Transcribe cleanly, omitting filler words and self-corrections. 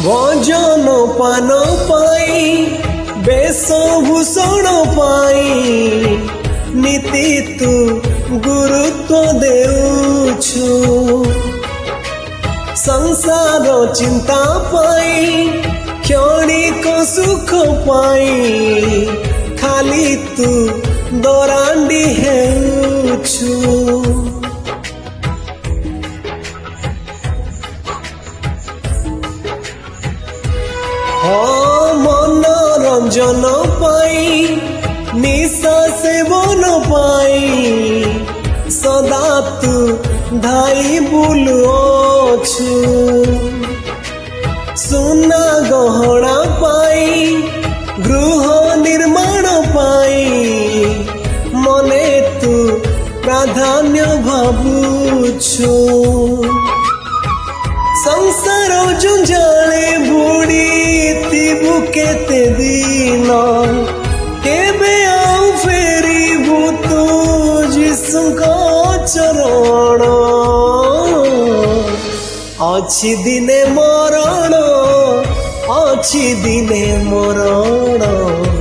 भोजन पान पाई वेशभूषण पाई नीति तू गुरुत्व देउछु संसार चिंता पाई क्षणिक सुख पाई खाली तू दरांडी हेउछु मनोरंजन पाई निशा सेवन पाई सदा तू धाई बुलुछु सुना गहना पाई गृह निर्माण पाई मने तू प्राधान्य भावुछु संसार जुंजाले बुड़ी तीबु केते दिन केबे आउ फेरी भूतु जिसुका चरण अछि दिने मरण अछि दिने मरण।